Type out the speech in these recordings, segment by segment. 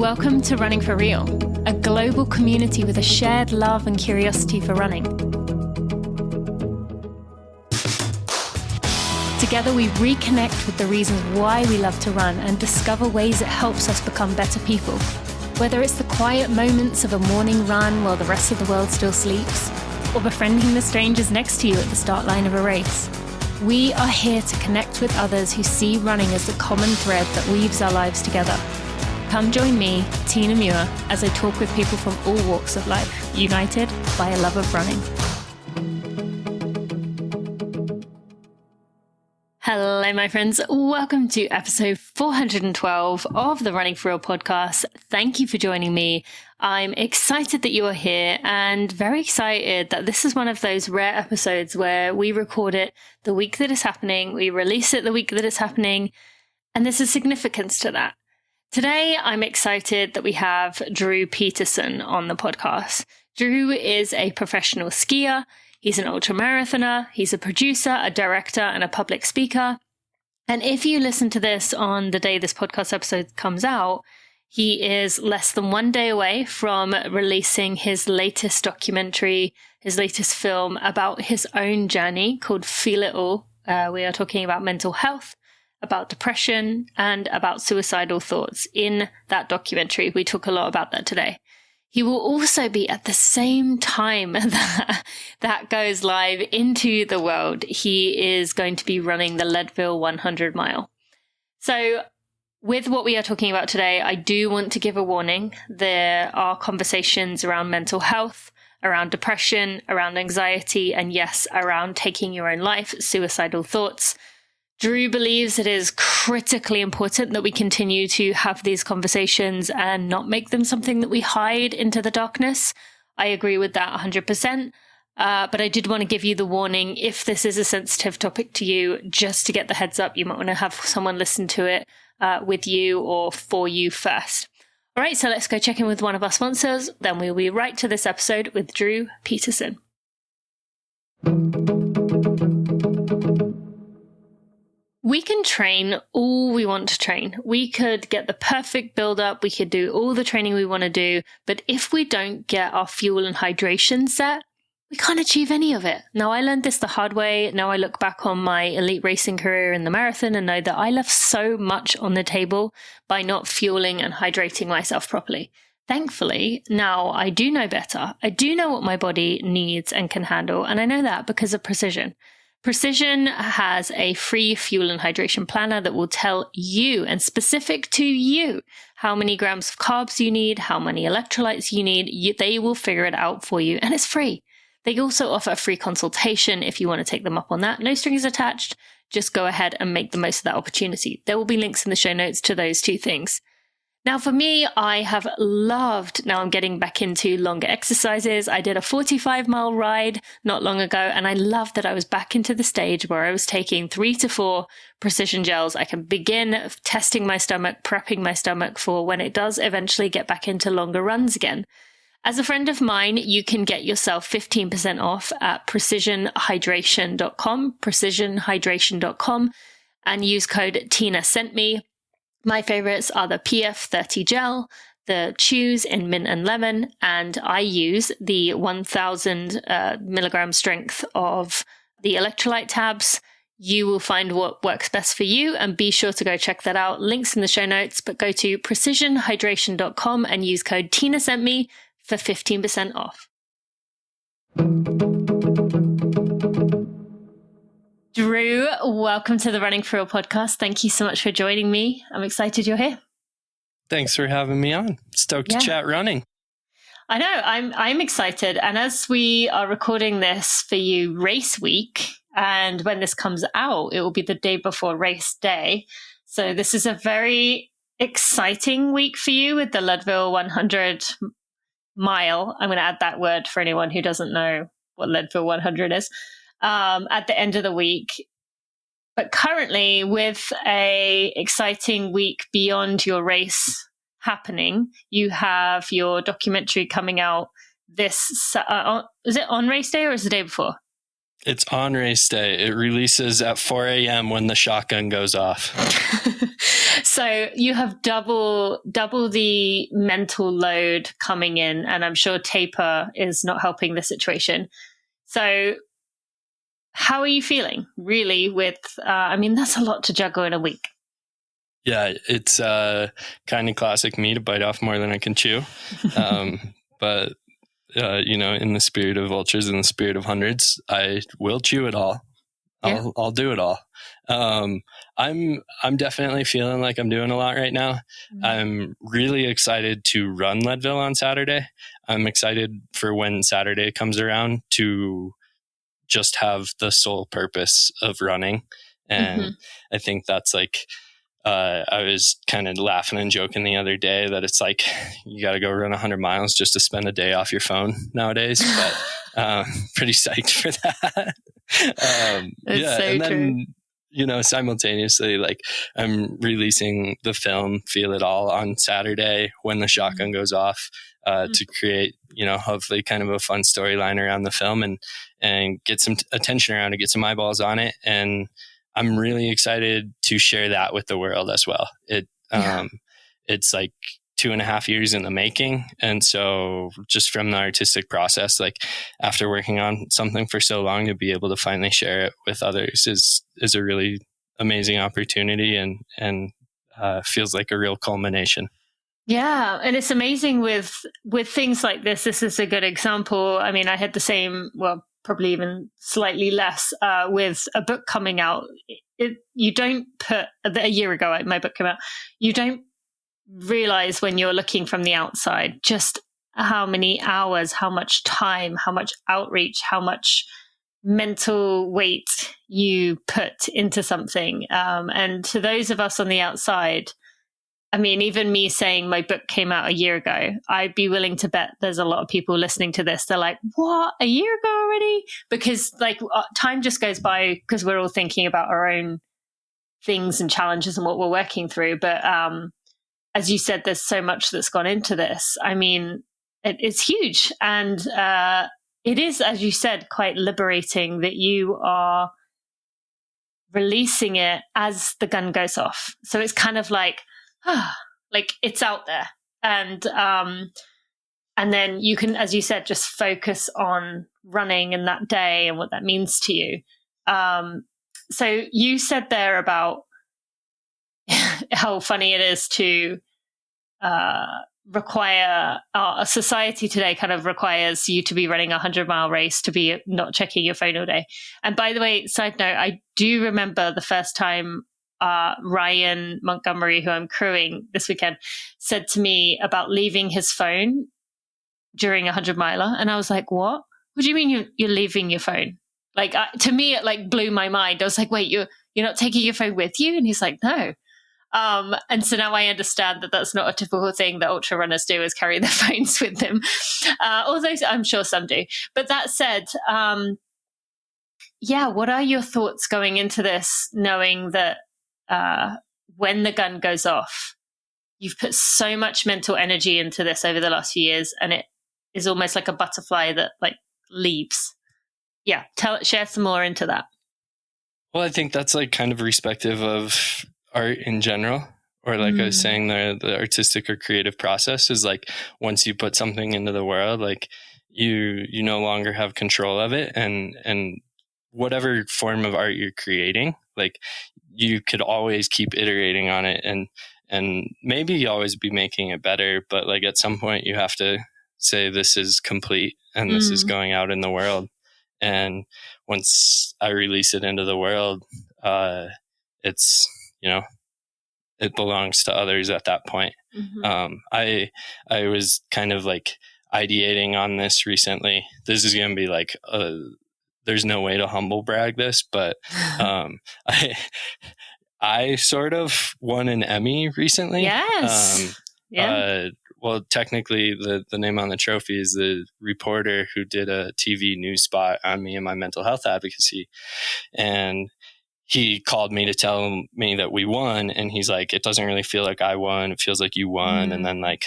Welcome to Running for Real, a global community with a shared love and curiosity for running. Together we reconnect with the reasons why we love to run and discover ways it helps us become better people. Whether it's the quiet moments of a morning run while the rest of the world still sleeps, or befriending the strangers next to you at the start line of a race, we are here to connect with others who see running as the common thread that weaves our lives together. Come join me, Tina Muir, as I talk with people from all walks of life, united by a love of running. Hello, my friends. Welcome to episode 412 of the Running for Real podcast. Thank you for joining me. I'm excited that you are here and very excited that this is one of those rare episodes where we record it the week that it's happening, we release it the week that it's happening, and there's a significance to that. Today, I'm excited that we have Drew Petersen on the podcast. Drew is a professional skier. He's an ultramarathoner. He's a producer, a director, and a public speaker. And if you listen to this on the day this podcast episode comes out, he is less than 1 day away from releasing his latest documentary, his latest film about his own journey called Feel It All. We are talking about mental health, about depression, and about suicidal thoughts in that documentary. We talk a lot about that today. He will also be, at the same time that goes live into the world, he is going to be running the Leadville 100 mile. So with what we are talking about today, I do want to give a warning. There are conversations around mental health, around depression, around anxiety, and yes, around taking your own life, suicidal thoughts. Drew believes it is critically important that we continue to have these conversations and not make them something that we hide into the darkness. I agree with that 100%. But I did want to give you the warning, if this is a sensitive topic to you, just to get the heads up, you might want to have someone listen to it with you or for you first. All right, so let's go check in with one of our sponsors. Then we'll be right to this episode with Drew Petersen. We can train all we want to train. We could get the perfect build-up. We could do all the training we want to do. But if we don't get our fuel and hydration set, we can't achieve any of it. Now, I learned this the hard way. Now I look back on my elite racing career in the marathon and know that I left so much on the table by not fueling and hydrating myself properly. Thankfully, now I do know better. I do know what my body needs and can handle. And I know that because of Precision. Precision has a free fuel and hydration planner that will tell you, and specific to you, how many grams of carbs you need, how many electrolytes you need. They will figure it out for you, and it's free. They also offer a free consultation if you want to take them up on that. No strings attached. Just go ahead and make the most of that opportunity. There will be links in the show notes to those two things. Now, for me, I have loved, now I'm getting back into longer exercises. I did a 45-mile ride not long ago, and I loved that I was back into the stage where I was taking 3 to 4 precision gels. I can begin testing my stomach, prepping my stomach for when it does eventually get back into longer runs again. As a friend of mine, you can get yourself 15% off at precisionhydration.com, and use code TINASENTME. My favorites are the PF30 gel, the Chews in mint and lemon, and I use the 1000 milligram strength of the electrolyte tabs. You will find what works best for you, and be sure to go check that out. Links in the show notes, but go to precisionhydration.com and use code TINASENTME for 15% off. Drew, welcome to the Running for Real podcast. Thank you so much for joining me. I'm excited you're here. Thanks for having me on. Stoked to chat running. I know, I'm excited. And as we are recording this for you race week, and when this comes out, it will be the day before race day. So this is a very exciting week for you with the Leadville 100 mile. I'm going to add that word for anyone who doesn't know what Leadville 100 is. At the end of the week. But currently, with a exciting week beyond your race happening, you have your documentary coming out this, is it on race day or is it the day before? It's on race day. It releases at 4 a.m. when the shotgun goes off. So you have double the mental load coming in, and I'm sure taper is not helping the situation. So how are you feeling really with, that's a lot to juggle in a week. Yeah, it's kind of classic me to bite off more than I can chew. But in the spirit of ultras, in the spirit of hundreds, I will chew it all. I'll do it all. I'm definitely feeling like I'm doing a lot right now. Mm-hmm. I'm really excited to run Leadville on Saturday. I'm excited for when Saturday comes around to just have the sole purpose of running. And I think that's like, I was kind of laughing and joking the other day that it's like you got to go run 100 miles just to spend a day off your phone nowadays. But pretty psyched for that. True. Simultaneously, like I'm releasing the film "Feel It All" on Saturday when the shotgun goes off to create, hopefully kind of a fun storyline around the film and get some attention around it, get some eyeballs on it, and I'm really excited to share that with the world as well. It's like 2.5 years in the making. And so just from the artistic process, like after working on something for so long, to be able to finally share it with others is a really amazing opportunity and feels like a real culmination. Yeah. And it's amazing with things like this. This is a good example. I mean, I had the same, probably even slightly less with a book coming out. You don't put, a year ago, my book came out, you don't realize when you're looking from the outside just how many hours, how much time, how much outreach, how much mental weight you put into something. And to those of us on the outside, I mean, even me saying my book came out a year ago, I'd be willing to bet there's a lot of people listening to this. They're like, what, a year ago already? Because like time just goes by because we're all thinking about our own things and challenges and what we're working through. But as you said, there's so much that's gone into this. I mean, it's huge. And it is, as you said, quite liberating that you are releasing it as the gun goes off. So it's kind of like it's out there. And then you can, as you said, just focus on running in that day and what that means to you. So you said there about how funny it is to require a society today kind of requires you to be running a 100-mile race to be not checking your phone all day. And by the way, side note, I do remember the first time Ryan Montgomery, who I'm crewing this weekend, said to me about leaving his phone during a 100-miler. And I was like, what do you mean you're leaving your phone? Like, to me, it like blew my mind. I was like, wait, you're not taking your phone with you? And he's like, no. And so now I understand that that's not a typical thing that ultra runners do, is carry their phones with them. Although I'm sure some do. But that said, what are your thoughts going into this, knowing that when the gun goes off, you've put so much mental energy into this over the last few years, and it is almost like a butterfly that like leaves. Yeah. Share some more into that. Well, I think that's like kind of respective of art in general, or like I was saying, the artistic or creative process is like, once you put something into the world, like you no longer have control of it, and whatever form of art you're creating, like you could always keep iterating on it and maybe always be making it better, but like at some point you have to say this is complete and this is going out in the world. And once I release it into the world, it's, it belongs to others at that point. I was kind of like ideating on this recently. This is going to be like, there's no way to humble brag this, but I sort of won an Emmy recently. Yes. Well, technically the name on the trophy is the reporter who did a TV news spot on me and my mental health advocacy. And he called me to tell me that we won. And he's like, it doesn't really feel like I won. It feels like you won. And then like,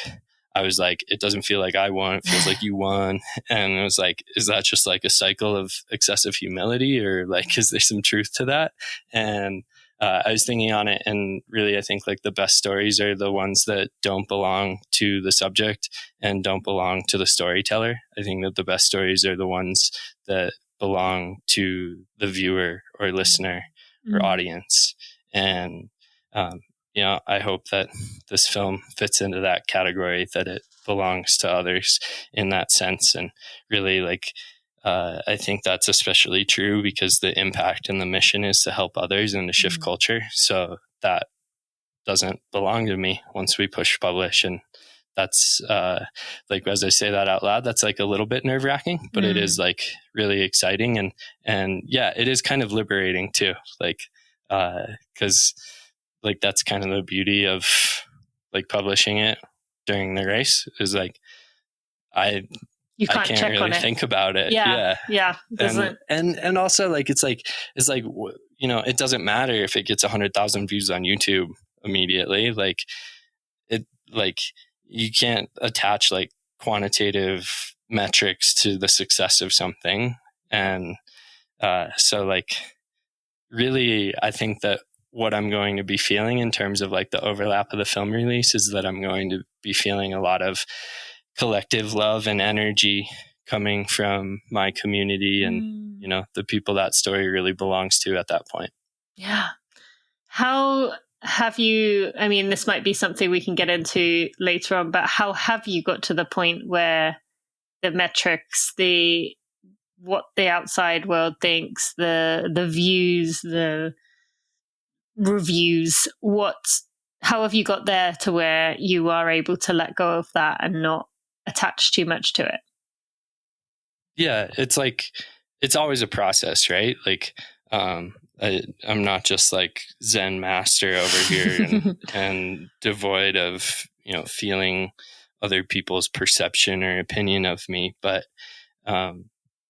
I was like, it doesn't feel like I won. It feels like you won. And it was like, is that just like a cycle of excessive humility, or like, is there some truth to that? And I was thinking on it, and really, I think like the best stories are the ones that don't belong to the subject and don't belong to the storyteller. I think that the best stories are the ones that belong to the viewer or listener or audience. And, I hope that this film fits into that category, that it belongs to others in that sense. And really, like, I think that's especially true because the impact and the mission is to help others and to shift culture. So that doesn't belong to me once we push publish. And that's like, as I say that out loud, that's like a little bit nerve wracking, but it is like really exciting. And yeah, it is kind of liberating too. Like, cause like, that's kind of the beauty of like publishing it during the race is like, I can't really think about it. Yeah. And also like, it's like, it doesn't matter if it gets 100,000 views on YouTube immediately. Like you can't attach like quantitative metrics to the success of something. And, so like, really, I think that what I'm going to be feeling in terms of like the overlap of the film release is that I'm going to be feeling a lot of collective love and energy coming from my community and, the people that story really belongs to at that point. Yeah. How have you, I mean, this might be something we can get into later on, but how have you got to the point where the metrics, what the outside world thinks, the views, the reviews, how have you got there to where you are able to let go of that and not attach too much to it? Yeah, it's like, it's always a process, right? Like, I'm not just like Zen master over here and devoid of, feeling other people's perception or opinion of me. But,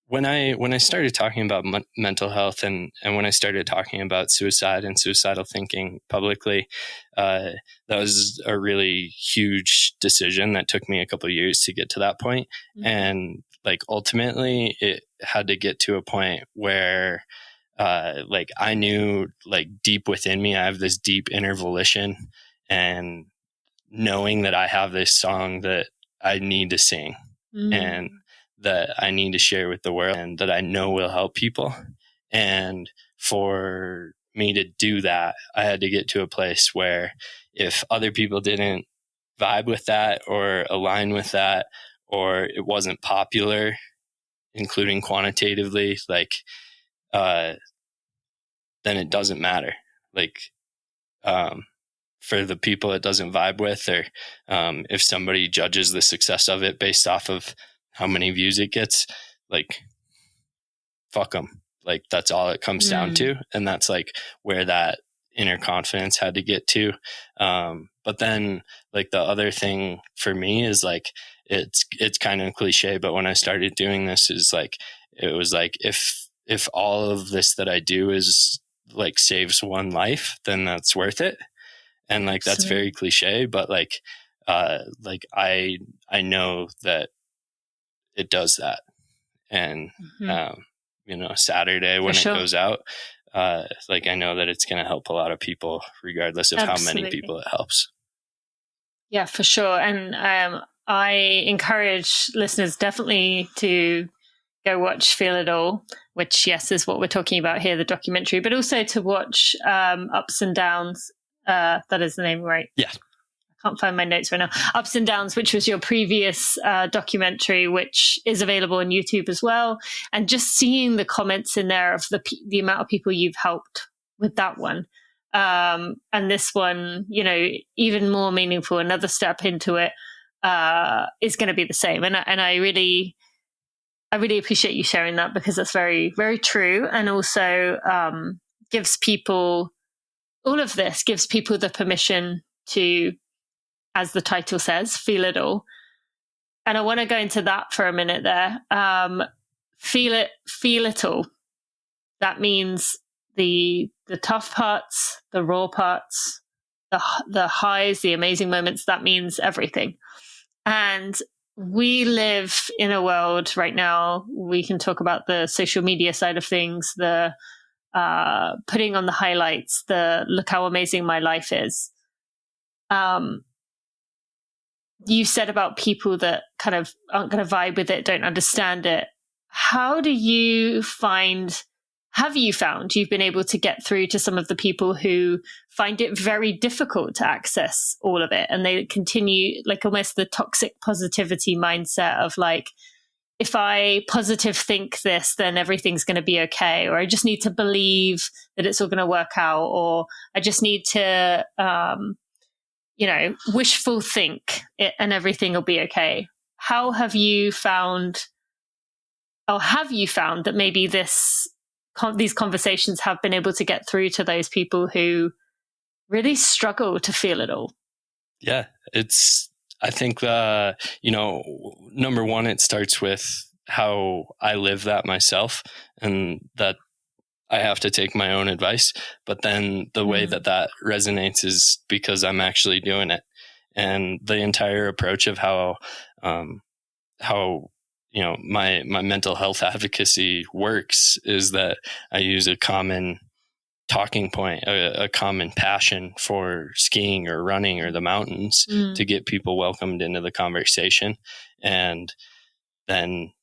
when I started talking about mental health and when I started talking about suicide and suicidal thinking publicly, that was a really huge decision that took me a couple of years to get to that point. And like, ultimately it had to get to a point where, like, I knew, like, deep within me, I have this deep inner volition and knowing that I have this song that I need to sing and that I need to share with the world and that I know will help people. And for me to do that, I had to get to a place where if other people didn't vibe with that or align with that, or it wasn't popular, including quantitatively, like, then it doesn't matter. Like, for the people it doesn't vibe with, or if somebody judges the success of it based off of how many views it gets, like, fuck them. Like, that's all it comes down to. And that's like where that inner confidence had to get to. But then, like, the other thing for me is like, it's kind of cliche, but when I started doing this is like, it was like, if all of this that I do is like saves one life, then that's worth it. And like, that's very cliche, but like I know that it does that. And, Saturday when it goes out, like, I know that it's going to help a lot of people regardless of how many people it helps. Yeah, for sure. And, I encourage listeners definitely to go watch Feel It All, which, yes, is what we're talking about here, the documentary, but also to watch Ups and Downs. That is the name, right? Yeah. I can't find my notes right now. Ups and Downs, which was your previous documentary, which is available on YouTube as well. And just seeing the comments in there of the amount of people you've helped with that one. And this one, even more meaningful, another step into it, is going to be the same. And I really appreciate you sharing that, because that's very, very true. And also gives people, all of this gives people the permission to, as the title says, feel it all. And I want to go into that for a minute there. Feel it all. That means the tough parts, the raw parts, the highs, the amazing moments. That means everything. And we live in a world right now, we can talk about the social media side of things, the putting on the highlights, the look how amazing my life is. You said about people that kind of aren't going to vibe with it, don't understand it. How do you find, have you found you've been able to get through to some of the people who find it very difficult to access all of it? And they continue like almost the toxic positivity mindset of like, if I positive think this, then everything's going to be okay. Or I just need to believe that it's all going to work out. Or I just need to, wishful think it and everything will be okay. How have you found, or have you found that maybe these conversations have been able to get through to those people who really struggle to feel it all? Yeah, I think, number one, it starts with how I live that myself, and that I have to take my own advice. But then the way that resonates is because I'm actually doing it. And the entire approach of how my mental health advocacy works is that I use a common talking point, a common passion for skiing or running or the mountains to get people welcomed into the conversation. And then,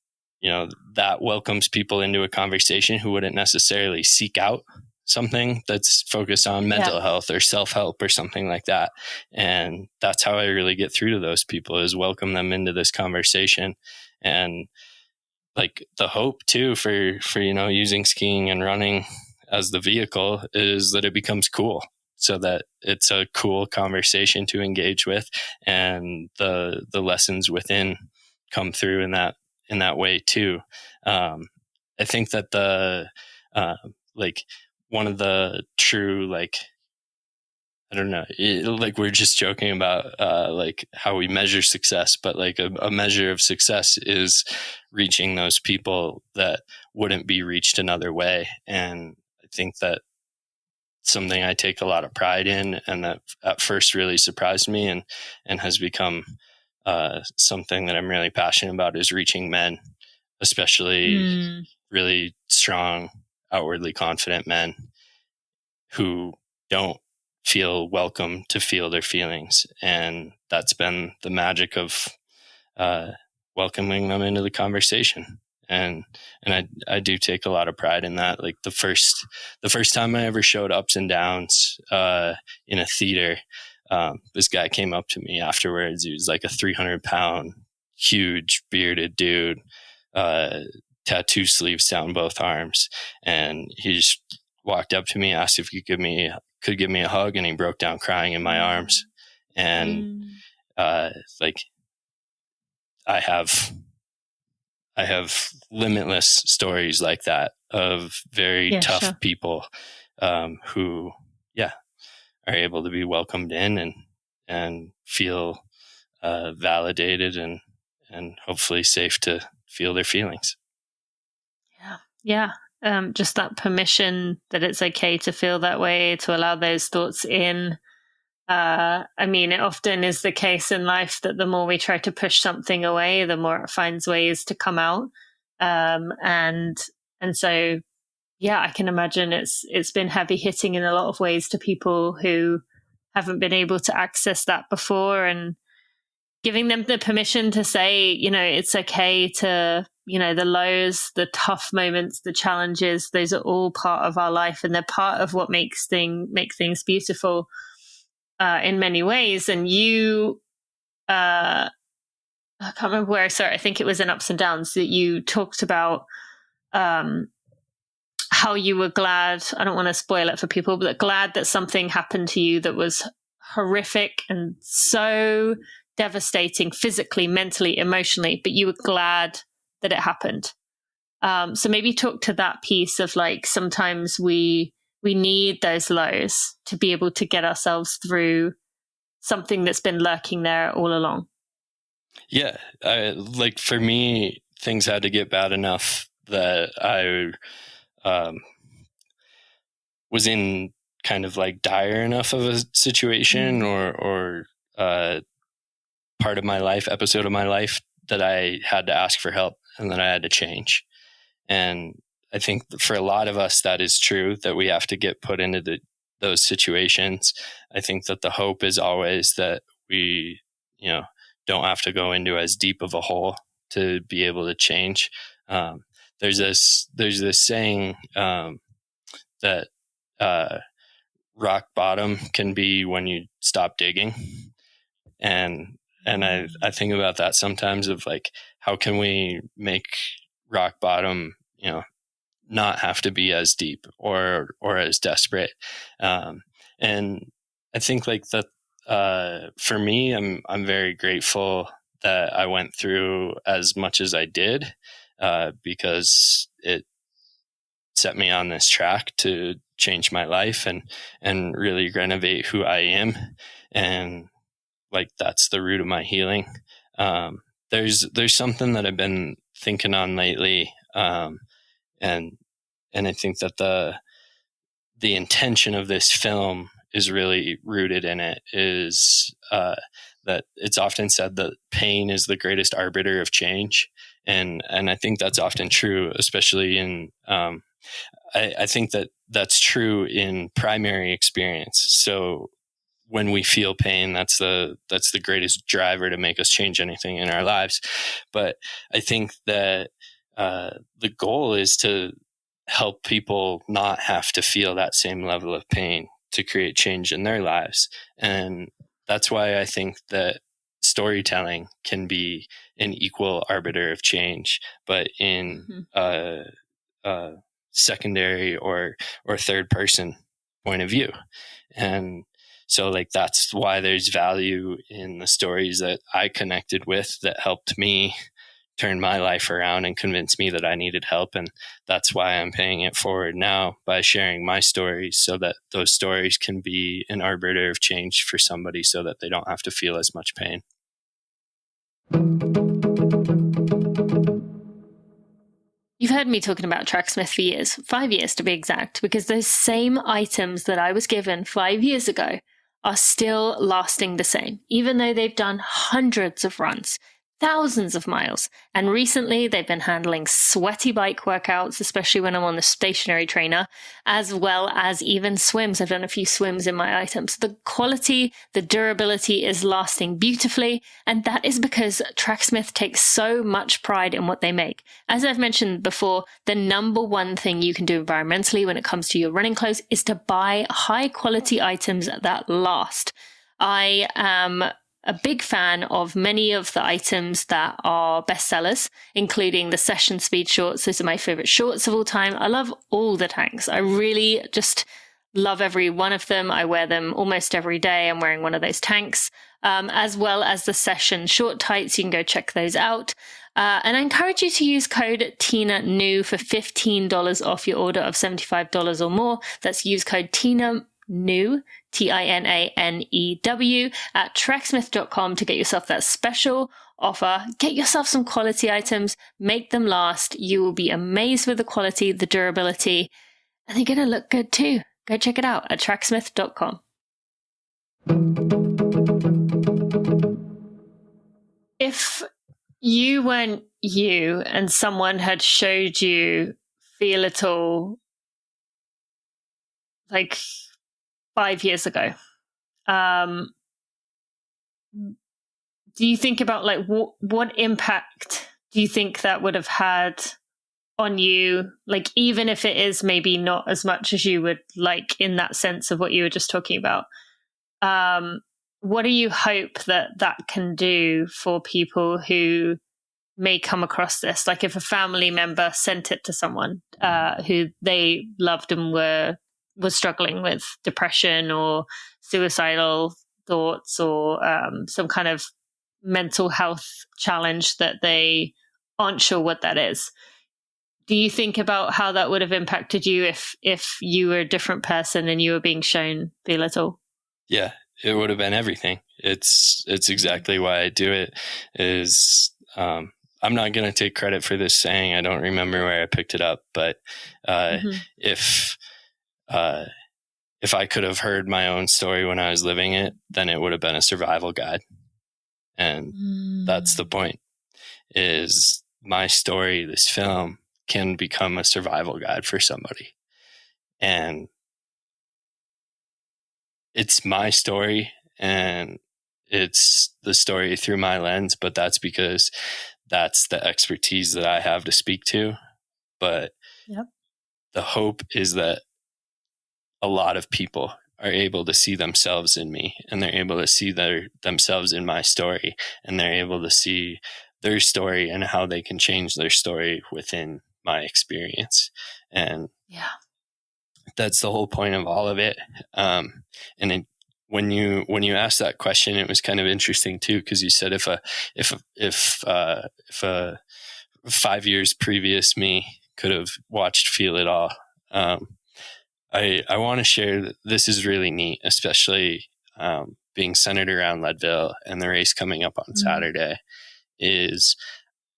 that welcomes people into a conversation who wouldn't necessarily seek out something that's focused on mental health or self-help or something like that. And that's how I really get through to those people, is welcome them into this conversation. And like the hope too for using skiing and running as the vehicle is that it becomes cool, so that it's a cool conversation to engage with, and the lessons within come through in that way too. I think that one of the true, I don't know, we're just joking about how we measure success, but like a measure of success is reaching those people that wouldn't be reached another way. And I think that something I take a lot of pride in, and that at first really surprised me and has become something that I'm really passionate about, is reaching men, especially really strong, outwardly confident men who don't feel welcome to feel their feelings. And that's been the magic of welcoming them into the conversation. And I do take a lot of pride in that. Like the first time I ever showed ups and downs in a theater, this guy came up to me afterwards. He was like a 300-pound, huge bearded dude, tattoo sleeves down both arms. And he just walked up to me, asked if he could give me a hug, and he broke down crying in my arms. And I have limitless stories like that of very tough people who are able to be welcomed in and feel validated and hopefully safe to feel their feelings. Just that permission that it's okay to feel that way, to allow those thoughts in. It often is the case in life that the more we try to push something away, the more it finds ways to come out. And so, I can imagine it's been heavy hitting in a lot of ways to people who haven't been able to access that before, and giving them the permission to say, it's okay to, the lows, the tough moments, the challenges, those are all part of our life, and they're part of what make things beautiful in many ways. And you, I can't remember where I saw it. I think it was in Ups and Downs that you talked about how you were glad, I don't want to spoil it for people, but glad that something happened to you that was horrific and so devastating physically, mentally, emotionally, but you were glad that it happened. So maybe talk to that piece of like, sometimes we need those lows to be able to get ourselves through something that's been lurking there all along. Yeah. For me, things had to get bad enough that I was in kind of like dire enough of a situation or part of my life, episode of my life, that I had to ask for help and that I had to change. And I think for a lot of us, that is true, that we have to get put into those situations. I think that the hope is always that we, don't have to go into as deep of a hole to be able to change. There's this saying that rock bottom can be when you stop digging. And I think about that sometimes, of like, how can we make rock bottom, not have to be as deep or as desperate. And I think like that, for me, I'm very grateful that I went through as much as I did, because it set me on this track to change my life and really renovate who I am. And like, that's the root of my healing. There's something that I've been thinking on lately. And I think that the intention of this film is really rooted in it, is that it's often said that pain is the greatest arbiter of change. And I think that's often true, especially in, I think that that's true in primary experience. So when we feel pain, that's the greatest driver to make us change anything in our lives. But I think that the goal is to help people not have to feel that same level of pain to create change in their lives. And that's why I think that storytelling can be an equal arbiter of change, but in secondary or third person point of view. And so like, that's why there's value in the stories that I connected with that helped me turn my life around and convince me that I needed help. And that's why I'm paying it forward now by sharing my stories, so that those stories can be an arbiter of change for somebody, so that they don't have to feel as much pain. You've heard me talking about Tracksmith for years, 5 years to be exact, because those same items that I was given 5 years ago are still lasting the same, even though they've done hundreds of runs, thousands of miles. And recently they've been handling sweaty bike workouts, especially when I'm on the stationary trainer, as well as even swims. I've done a few swims in my items. The quality, the durability is lasting beautifully. And that is because Tracksmith takes so much pride in what they make. As I've mentioned before, the number one thing you can do environmentally when it comes to your running clothes is to buy high quality items that last. I am a big fan of many of the items that are bestsellers, including the Session Speed shorts. Those are my favorite shorts of all time. I love all the tanks. I really just love every one of them. I wear them almost every day. I'm wearing one of those tanks, as well as the Session short tights. You can go check those out. And I encourage you to use code TINANEW for $15 off your order of $75 or more. That's use code TINANEW, TINANEW at tracksmith.com to get yourself that special offer. Get yourself some quality items, make them last. You will be amazed with the quality, the durability, and they're going to look good too. Go check it out at tracksmith.com. If you weren't you and someone had showed you Feel It All like 5 years ago, do you think about like what impact do you think that would have had on you? Like, even if it is maybe not as much as you would like in that sense of what you were just talking about, what do you hope that can do for people who may come across this? Like, if a family member sent it to someone who they loved and was struggling with depression or suicidal thoughts or some kind of mental health challenge that they aren't sure what that is. Do you think about how that would have impacted you if you were a different person and you were being shown Feel It All? Yeah, it would have been everything. It's exactly why I do it. I'm not going to take credit for this saying. I don't remember where I picked it up, but if I could have heard my own story when I was living it, then it would have been a survival guide. And that's the point, is my story, this film, can become a survival guide for somebody. And it's my story, and it's the story through my lens, but that's because that's the expertise that I have to speak to. But the hope is that a lot of people are able to see themselves in me, and they're able to see themselves in my story, and they're able to see their story and how they can change their story within my experience. And that's the whole point of all of it. When you asked that question, it was kind of interesting too, because you said if 5 years previous me could have watched Feel It All. I want to share that this is really neat, especially being centered around Leadville and the race coming up on Saturday. Is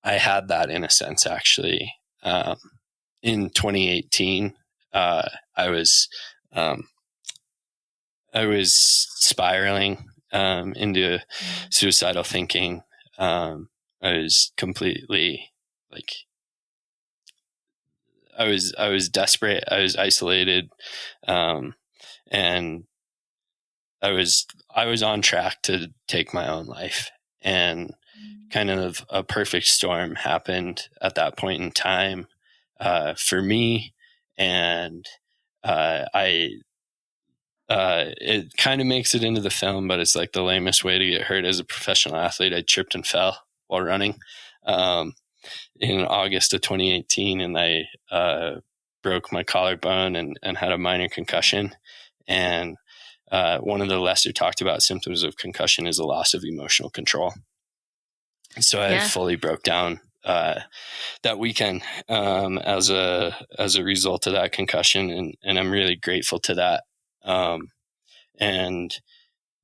I had that in a sense, actually. In 2018, I was spiraling into suicidal thinking. I was completely I was desperate. I was isolated, and I was on track to take my own life. And kind of a perfect storm happened at that point in time for me. And it kind of makes it into the film, but it's like the lamest way to get hurt as a professional athlete. I tripped and fell while running in August of 2018, and I broke my collarbone and had a minor concussion. And one of the lesser talked about symptoms of concussion is a loss of emotional control. So I fully broke down that weekend as a result of that concussion, and I'm really grateful to that. And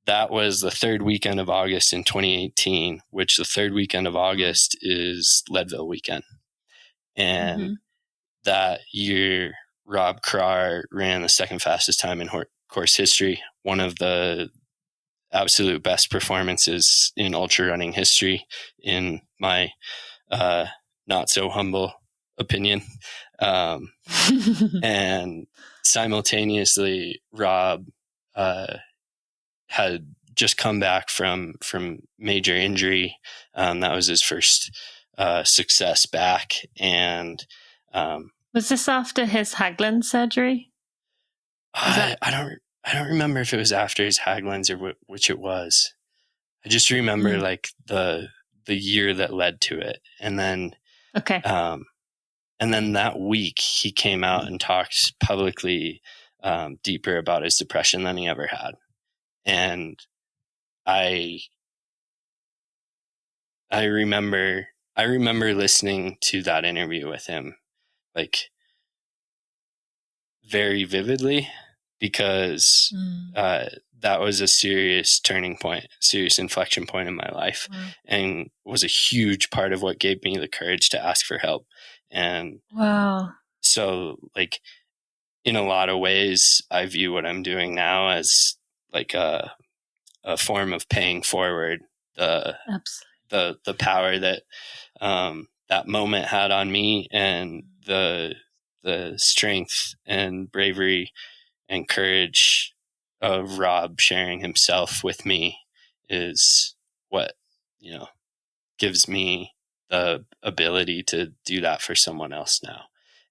that was the third weekend of August in 2018, which the third weekend of August is Leadville weekend. And that year, R4R ran the second fastest time in course history, one of the absolute best performances in ultra running history, in my not so humble opinion. And simultaneously, Rob had just come back from major injury. That was his first success back. And was this after his Haglund surgery? I don't remember if it was after his Haglund's or which it was. I just remember like the year that led to it. And then and then that week he came out and talked publicly deeper about his depression than he ever had. And I remember listening to that interview with him like very vividly, because that was a serious turning point, serious inflection point in my life, and was a huge part of what gave me the courage to ask for help. And so like in a lot of ways, I view what I'm doing now as like a form of paying forward the power that that moment had on me, and the strength and bravery and courage of Rob sharing himself with me is what, gives me the ability to do that for someone else now.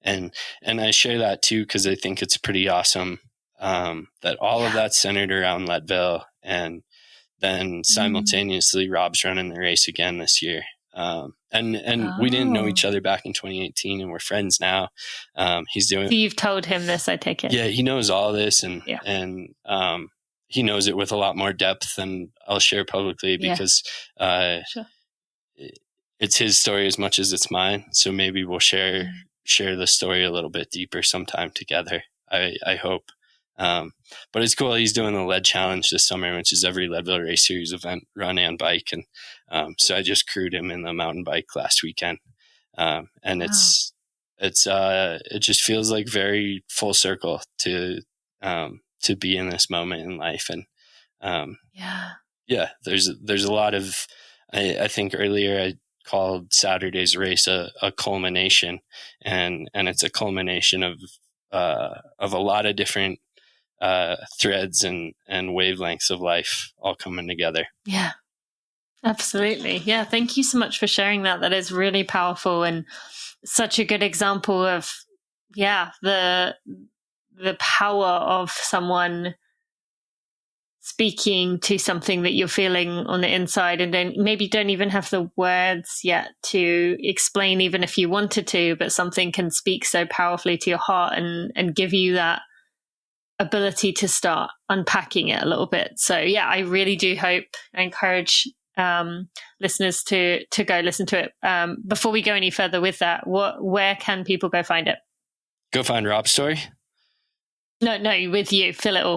And I share that too, because I think it's pretty awesome that all of that's centered around Leadville, and then simultaneously Rob's running the race again this year. And we didn't know each other back in 2018, and we're friends now. He's doing. So you've told him this, I take it. Yeah, he knows all this, and he knows it with a lot more depth than I'll share publicly, because it's his story as much as it's mine. So maybe we'll share the story a little bit deeper sometime together. I hope. But it's cool. He's doing the Lead Challenge this summer, which is every Leadville Race Series event, run and bike. And so I just crewed him in the mountain bike last weekend. And it just feels like very full circle to be in this moment in life. And there's a lot of I think earlier I called Saturday's race a culmination, and it's a culmination of a lot of different threads and wavelengths of life all coming together. Yeah, absolutely. Yeah, thank you so much for sharing that. That is really powerful and such a good example of, the power of someone speaking to something that you're feeling on the inside, and don't even have the words yet to explain, even if you wanted to, but something can speak so powerfully to your heart and give you that ability to start unpacking it a little bit. So yeah, I really do hope, I encourage listeners to go listen to it. Before we go any further with that, where can people go find it? Go find Rob's story. No, with you, fill it all.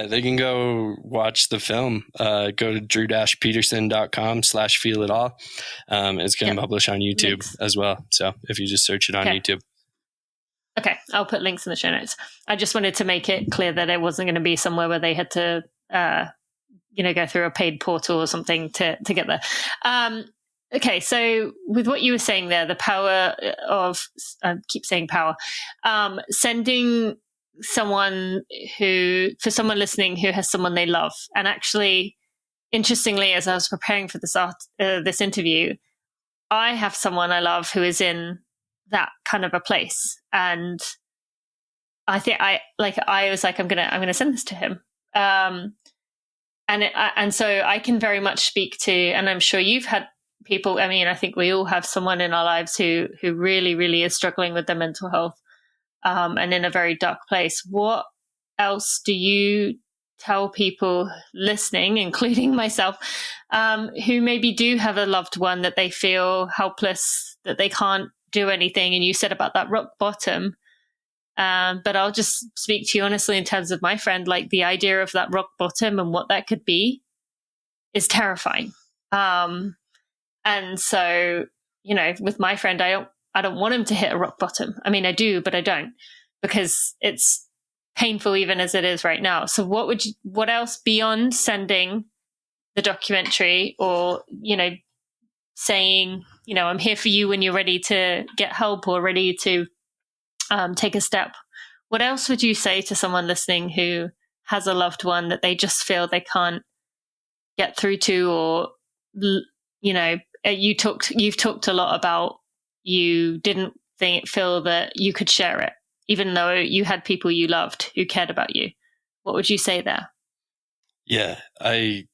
They can go watch the film. Go to drew-petersen.com/feel it all. It's going to publish on YouTube links as well. So if you just search it on YouTube. Okay, I'll put links in the show notes. I just wanted to make it clear that it wasn't going to be somewhere where they had to, go through a paid portal or something to get there. Okay, so with what you were saying there, the power of, I keep saying power, sending someone for someone listening who has someone they love. And actually, interestingly, as I was preparing for this interview, I have someone I love who is in that kind of a place. And I think I was like, I'm gonna send this to him. And so I can very much speak to, and I'm sure you've had people, I mean, I think we all have someone in our lives who really, really is struggling with their mental health, and in a very dark place. What else do you tell people listening, including myself, who maybe do have a loved one that they feel helpless, that they can't do anything? And you said about that rock bottom, but I'll just speak to you honestly in terms of my friend, like the idea of that rock bottom and what that could be is terrifying. And so, with my friend, I don't want him to hit a rock bottom. I mean, I do, but I don't, because it's painful even as it is right now. So what else beyond sending the documentary or, saying, I'm here for you when you're ready to get help or ready to take a step. What else would you say to someone listening who has a loved one that they just feel they can't get through to, or, you've talked a lot about you didn't feel that you could share it, even though you had people you loved who cared about you. What would you say there? Yeah, I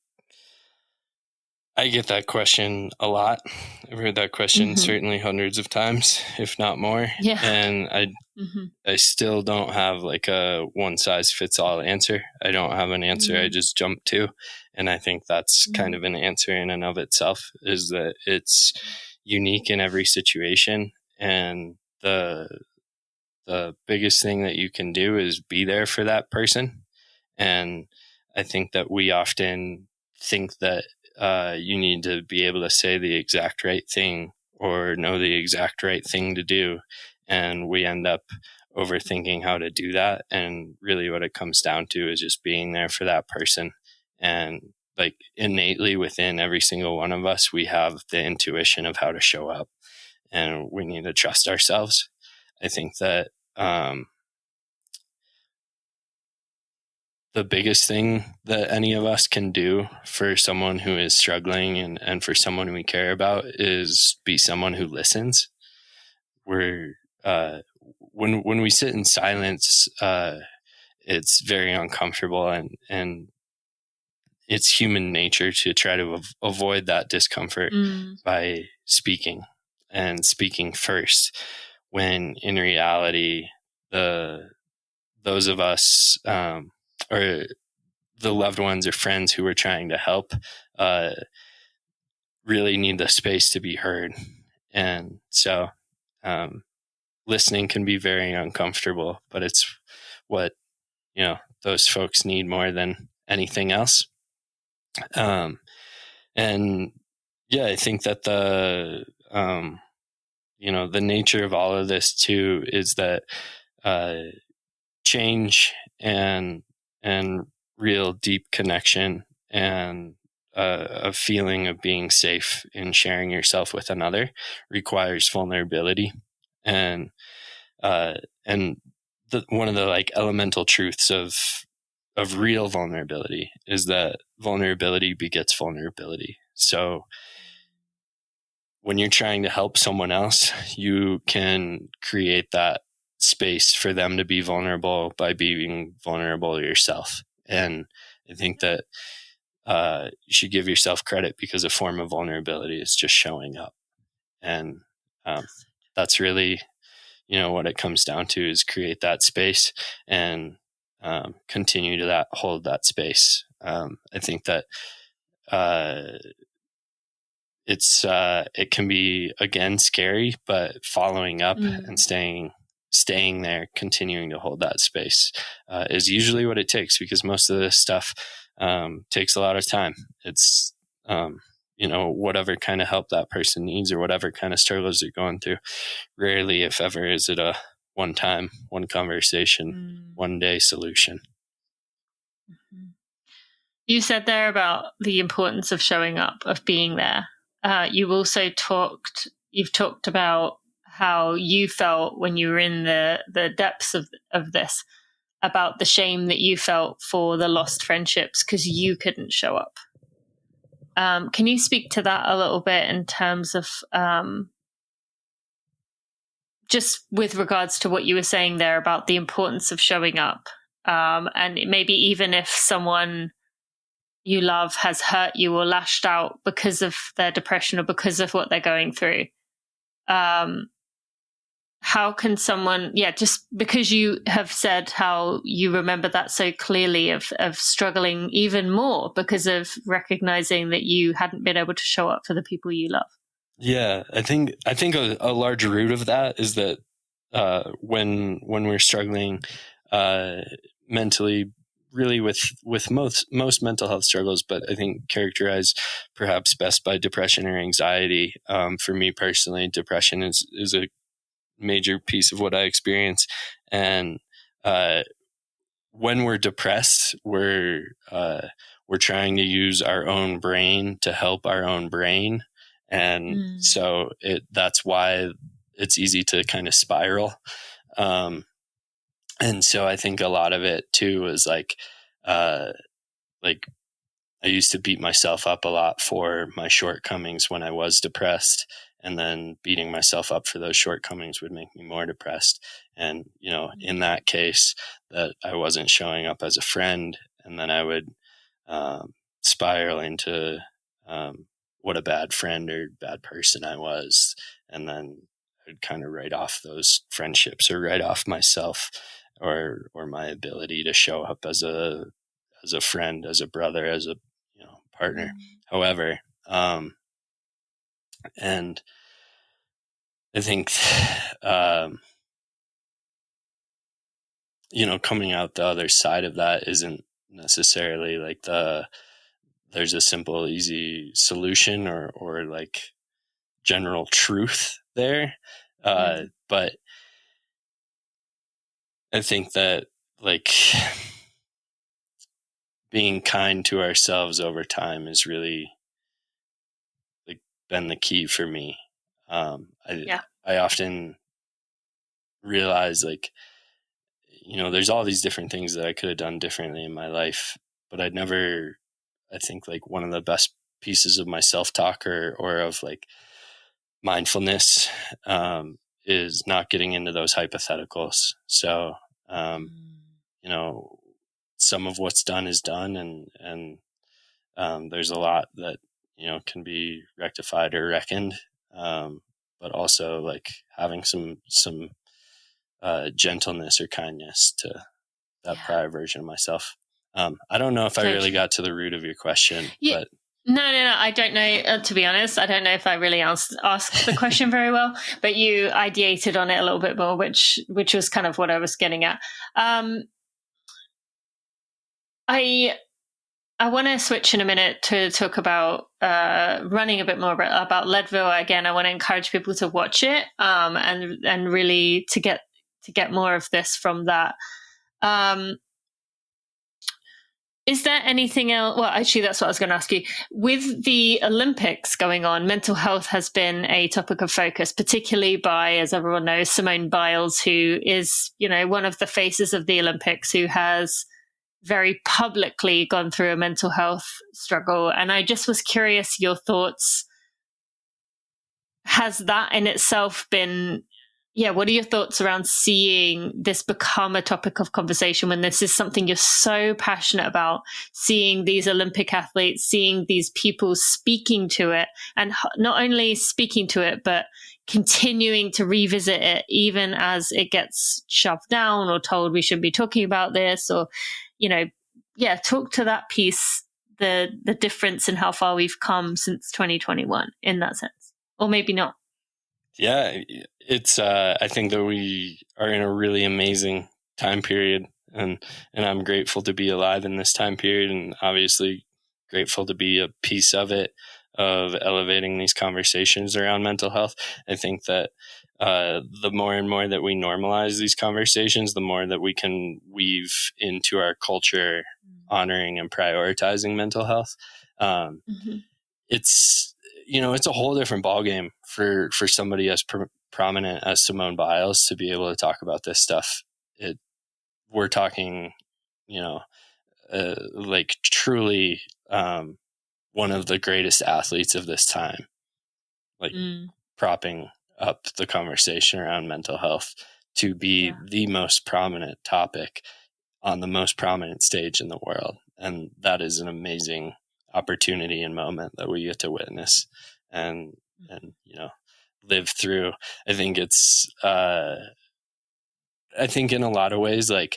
get that question a lot. I've heard that question certainly hundreds of times, if not more. Yeah. And I still don't have like a one size fits all answer. I don't have an answer I just jump to. And I think that's kind of an answer in and of itself, is that it's unique in every situation. And the biggest thing that you can do is be there for that person. And I think that we often think that you need to be able to say the exact right thing or know the exact right thing to do. And we end up overthinking how to do that. And really what it comes down to is just being there for that person. And like innately within every single one of us, we have the intuition of how to show up, and we need to trust ourselves. I think that the biggest thing that any of us can do for someone who is struggling and for someone we care about is be someone who listens. When we sit in silence, it's very uncomfortable, and it's human nature to try to avoid that discomfort by speaking first, when in reality, those of us, or the loved ones or friends who we're trying to help, really need the space to be heard. And so, listening can be very uncomfortable, but it's what, those folks need more than anything else. And yeah, I think that the nature of all of this too is that, change and real deep connection and a feeling of being safe in sharing yourself with another requires vulnerability. And one of the like elemental truths of real vulnerability is that vulnerability begets vulnerability. So when you're trying to help someone else, you can create that space for them to be vulnerable by being vulnerable yourself. And I think that you should give yourself credit, because a form of vulnerability is just showing up. And that's really, what it comes down to, is create that space and continue to hold that space. I think that it can be, again, scary, but following up and staying there, continuing to hold that space is usually what it takes, because most of this stuff takes a lot of time. It's whatever kind of help that person needs, or whatever kind of struggles they're going through. Rarely, if ever, is it a one conversation, one day solution. You said there about the importance of showing up, of being there. You've also talked about how you felt when you were in the depths of this, about the shame that you felt for the lost friendships because you couldn't show up. Can you speak to that a little bit in terms of just with regards to what you were saying there about the importance of showing up, and maybe even if someone you love has hurt you or lashed out because of their depression or because of what they're going through, how can someone, just because you have said how you remember that so clearly of struggling even more because of recognizing that you hadn't been able to show up for the people you love. Yeah, I think a large root of that is that when we're struggling mentally, really with most mental health struggles, but I think characterized perhaps best by depression or anxiety. For me personally, depression is a major piece of what I experience. And when we're depressed, we're trying to use our own brain to help our own brain. And so that's why it's easy to kind of spiral. And so I think a lot of it too is like I used to beat myself up a lot for my shortcomings when I was depressed, and then beating myself up for those shortcomings would make me more depressed. And, in that case, that I wasn't showing up as a friend, and then I would spiral into what a bad friend or bad person I was. And then I'd kind of write off those friendships, or write off myself, or my ability to show up as a friend, as a brother, as a partner, however. And I think, coming out the other side of that isn't necessarily like there's a simple, easy solution or like general truth there. But I think that like being kind to ourselves over time is really like been the key for me. I often realize like, there's all these different things that I could have done differently in my life, but I think like one of the best pieces of my self-talk or of like mindfulness is not getting into those hypotheticals. So, some of what's done is done, and there's a lot that, can be rectified or reckoned. But also like having some gentleness or kindness to that prior version of myself. I don't know if I really got to the root of your question, but no, I don't know. To be honest, I don't know if I really asked the question very well, but you ideated on it a little bit more, which was kind of what I was getting at. I want to switch in a minute to talk about running a bit more about Leadville. Again, I want to encourage people to watch it and really to get more of this from that. Is there anything else? Well, actually, that's what I was going to ask you. With the Olympics going on, mental health has been a topic of focus, particularly by, as everyone knows, Simone Biles, who is, one of the faces of the Olympics, who has very publicly gone through a mental health struggle. And I just was curious, your thoughts. Has that in itself been, what are your thoughts around seeing this become a topic of conversation when this is something you're so passionate about, seeing these Olympic athletes, seeing these people speaking to it, and not only speaking to it, but continuing to revisit it, even as it gets shoved down or told we should be talking about this, or, talk to that piece, the difference in how far we've come since 2021 in that sense, or maybe not. Yeah, it's. I think that we are in a really amazing time period, and I'm grateful to be alive in this time period, and obviously grateful to be a piece of it, of elevating these conversations around mental health. I think that the more and more that we normalize these conversations, the more that we can weave into our culture, honoring and prioritizing mental health. It's. It's a whole different ballgame for somebody as prominent as Simone Biles to be able to talk about this stuff. We're talking, like truly one of the greatest athletes of this time, like propping up the conversation around mental health to be the most prominent topic on the most prominent stage in the world. And that is an amazing opportunity and moment that we get to witness and live through. I think it's I think in a lot of ways, like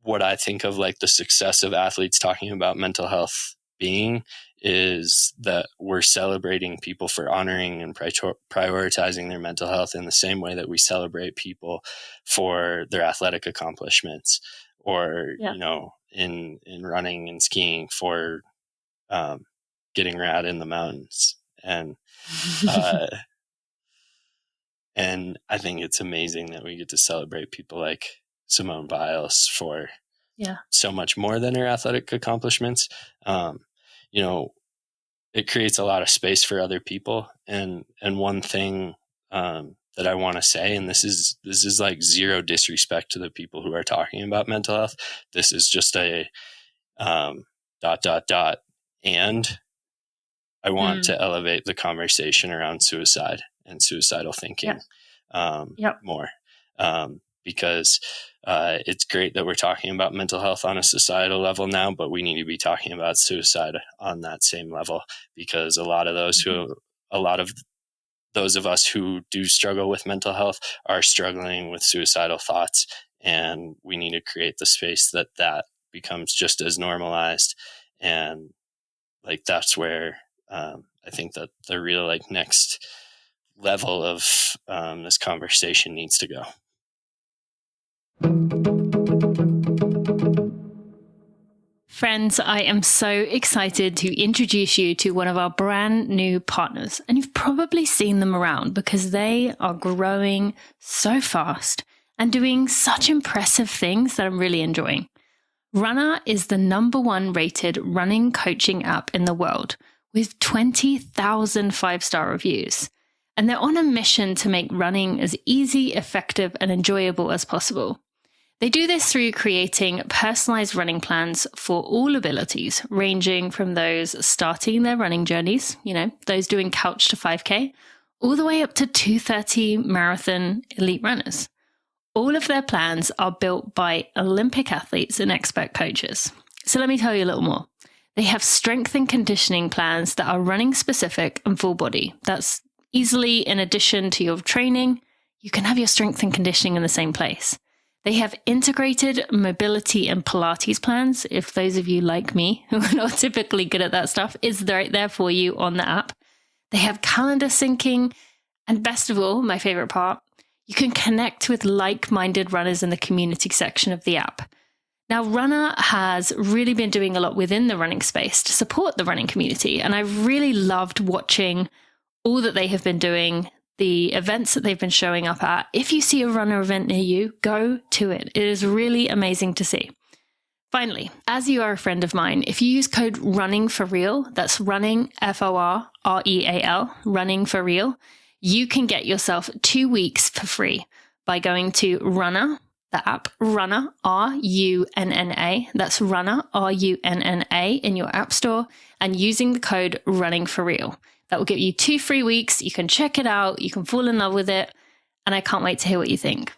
what I think of like the success of athletes talking about mental health being is that we're celebrating people for honoring and prioritizing their mental health in the same way that we celebrate people for their athletic accomplishments, or in running and skiing for getting rad in the mountains. And and I think it's amazing that we get to celebrate people like Simone Biles for so much more than her athletic accomplishments. It creates a lot of space for other people. And one thing that I want to say, and this is like zero disrespect to the people who are talking about mental health. This is just a ... And I want to elevate the conversation around suicide and suicidal thinking more, because it's great that we're talking about mental health on a societal level now, but we need to be talking about suicide on that same level, because a lot of those of us who do struggle with mental health are struggling with suicidal thoughts, and we need to create the space that becomes just as normalized. And like that's where I think that the real like next level of this conversation needs to go. Friends, I am so excited to introduce you to one of our brand new partners. And you've probably seen them around because they are growing so fast and doing such impressive things that I'm really enjoying. Runner is the #1 rated running coaching app in the world with 20,000 5-star reviews. And they're on a mission to make running as easy, effective, and enjoyable as possible. They do this through creating personalized running plans for all abilities, ranging from those starting their running journeys, those doing couch to 5K, all the way up to 2:30 marathon elite runners. All of their plans are built by Olympic athletes and expert coaches. So let me tell you a little more. They have strength and conditioning plans that are running specific and full body. That's easily in addition to your training. You can have your strength and conditioning in the same place. They have integrated mobility and Pilates plans. If those of you like me, who are not typically good at that stuff, is right there for you on the app. They have calendar syncing. And best of all, my favorite part, you can connect with like-minded runners in the community section of the app. Now, Runner has really been doing a lot within the running space to support the running community. And I've really loved watching all that they have been doing, the events that they've been showing up at. If you see a runner event near you, go to it. It is really amazing to see. Finally, as you are a friend of mine, if you use code running for real, that's running, FORREAL, running for real, you can get yourself 2 weeks for free by going to Runner, the app Runner, RUNNA, that's Runner, RUNNA in your app store, and using the code running for real. That will give you 2 free weeks. You can check it out. You can fall in love with it. And I can't wait to hear what you think.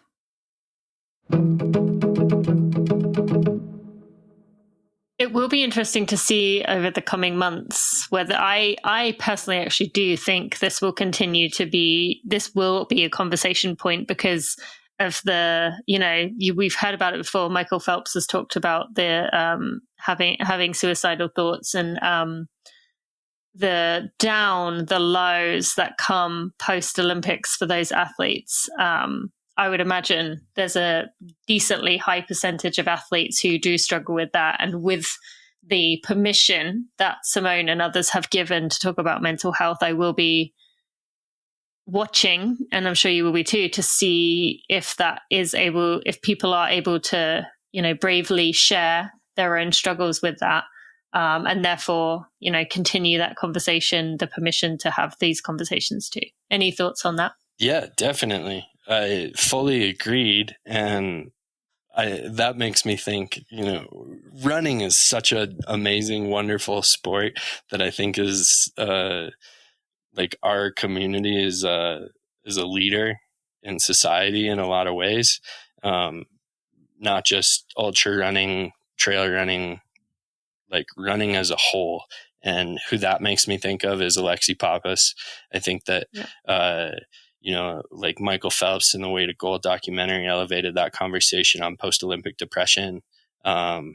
It will be interesting to see over the coming months whether I personally actually do think this will continue to be, this will be a conversation point because of the, we've heard about it before. Michael Phelps has talked about the having suicidal thoughts and the lows that come post Olympics for those athletes. I would imagine there's a decently high percentage of athletes who do struggle with that. And with the permission that Simone and others have given to talk about mental health, I will be watching, and I'm sure you will be too, to see if people are able to, bravely share their own struggles with that. And therefore, continue that conversation, the permission to have these conversations too. Any thoughts on that? Yeah, definitely. I fully agreed. And that makes me think, running is such an amazing, wonderful sport that I think is like our community is a leader in society in a lot of ways. Not just ultra running, trail running, like running as a whole. And who that makes me think of is Alexi Pappas. I think that, like Michael Phelps in the Way to Gold documentary elevated that conversation on post-Olympic depression, to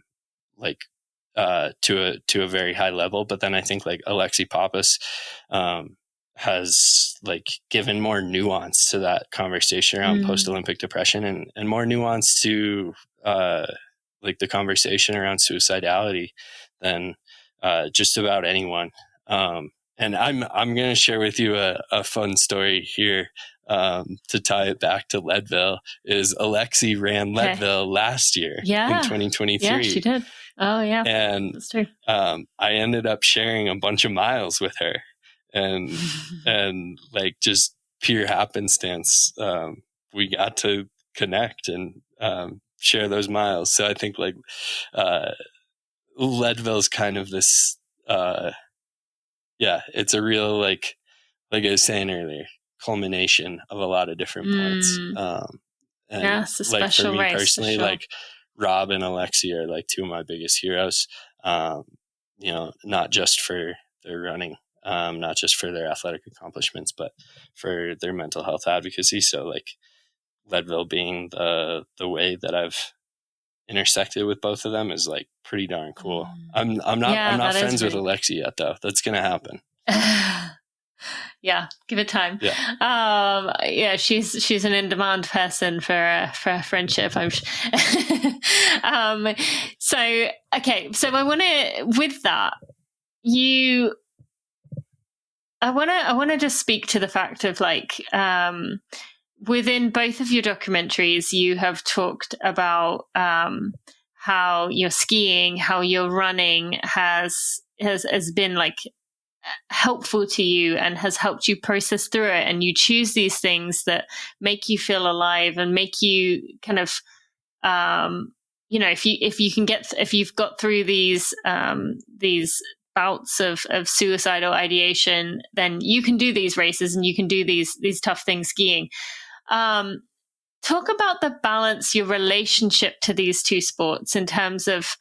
a very high level. But then I think like Alexi Pappas, has like given more nuance to that conversation around post-Olympic depression and more nuance to, like the conversation around suicidality than just about anyone. And I'm going to share with you a fun story here to tie it back to Leadville. Is Alexi ran Leadville last year in 2023. Yeah, she did. Oh yeah, and that's true. I ended up sharing a bunch of miles with her, and like just pure happenstance, we got to connect and share those miles. So I think like Leadville's kind of this, it's a real like I was saying earlier, culmination of a lot of different points. And it's a like special for me race, personally, for sure. like Rob and Alexi are like two of my biggest heroes. Not just for their running, not just for their athletic accomplishments, but for their mental health advocacy. So like Leadville being the way that I've intersected with both of them is like pretty darn cool. I'm not friends with Alexi yet though. That's gonna happen. Yeah, give it time. Yeah. She's an in-demand person for a friendship, I'm sure. So I want to, with that, I want to just speak to the fact of like, within both of your documentaries, you have talked about how your skiing, how your running has been like helpful to you and has helped you process through it, and you choose these things that make you feel alive and make you kind of if you've got through these bouts of suicidal ideation, then you can do these races and you can do these tough things skiing. Talk about the balance, your relationship to these two sports in terms of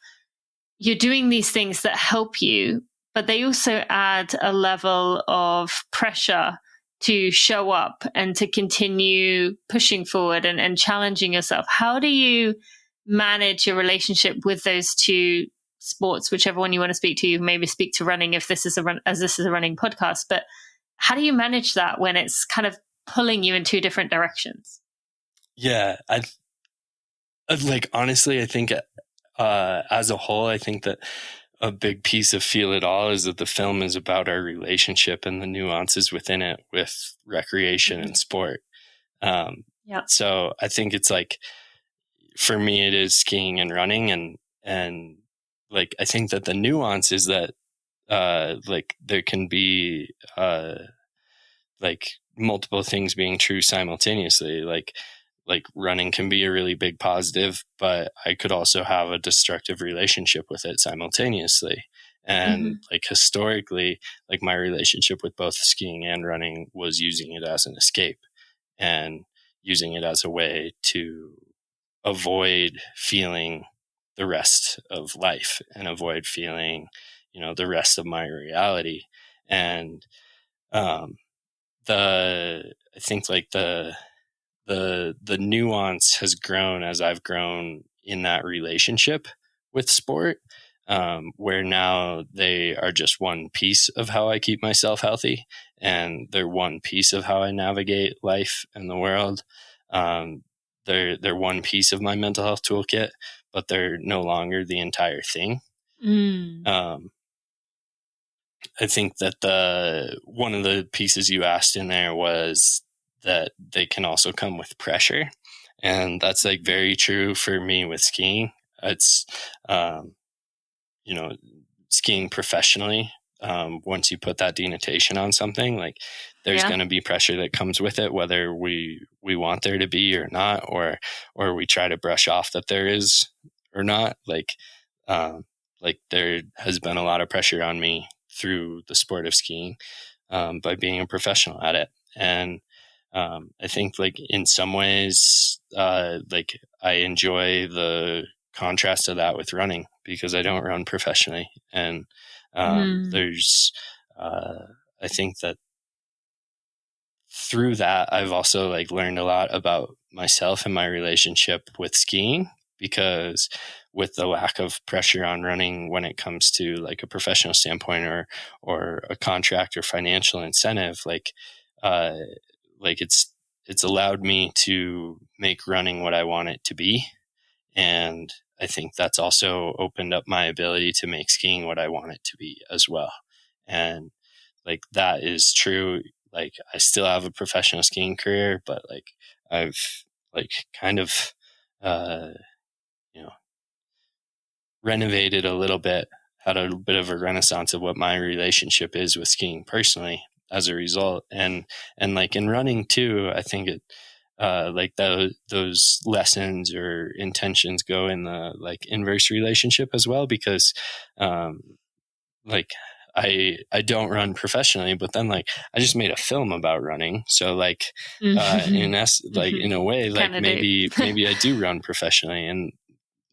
you're doing these things that help you, but they also add a level of pressure to show up and to continue pushing forward and challenging yourself. How do you manage your relationship with those two sports, whichever one you want to speak to? You maybe speak to running if this is a running podcast, but how do you manage that when it's kind of pulling you in two different directions? Yeah, honestly, I think as a whole, I think that a big piece of Feel It All is that the film is about our relationship and the nuances within it with recreation and sport. So I think it's like, for me, it is skiing and running. and like, I think that the nuance is that, like there can be, like multiple things being true simultaneously. Like running can be a really big positive, but I could also have a destructive relationship with it simultaneously. And like historically, like my relationship with both skiing and running was using it as an escape and using it as a way to avoid feeling the rest of life and avoid feeling, the rest of my reality. And um, I think like the nuance has grown as I've grown in that relationship with sport, where now they are just one piece of how I keep myself healthy, and they're one piece of how I navigate life and the world. They're one piece of my mental health toolkit, but they're no longer the entire thing. I think that one of the pieces you asked in there was that they can also come with pressure. And that's like very true for me with skiing. It's, skiing professionally. Once you put that denotation on something, like there's going to be pressure that comes with it, whether we want there to be or not, or we try to brush off that there is or not. Like there has been a lot of pressure on me through the sport of skiing, by being a professional at it. And I think like in some ways, like I enjoy the contrast of that with running, because I don't run professionally. And there's, I think that through that, I've also like learned a lot about myself and my relationship with skiing, because with the lack of pressure on running when it comes to like a professional standpoint or a contract or financial incentive, like it's allowed me to make running what I want it to be. And I think that's also opened up my ability to make skiing what I want it to be as well. And like that is true. Like I still have a professional skiing career, but like I've like kind of renovated a little bit, had a bit of a renaissance of what my relationship is with skiing personally as a result. And like in running too, I think it like those lessons or intentions go in the like inverse relationship as well, because like I don't run professionally, but then like I just made a film about running. So like in a way, like maybe I do run professionally, and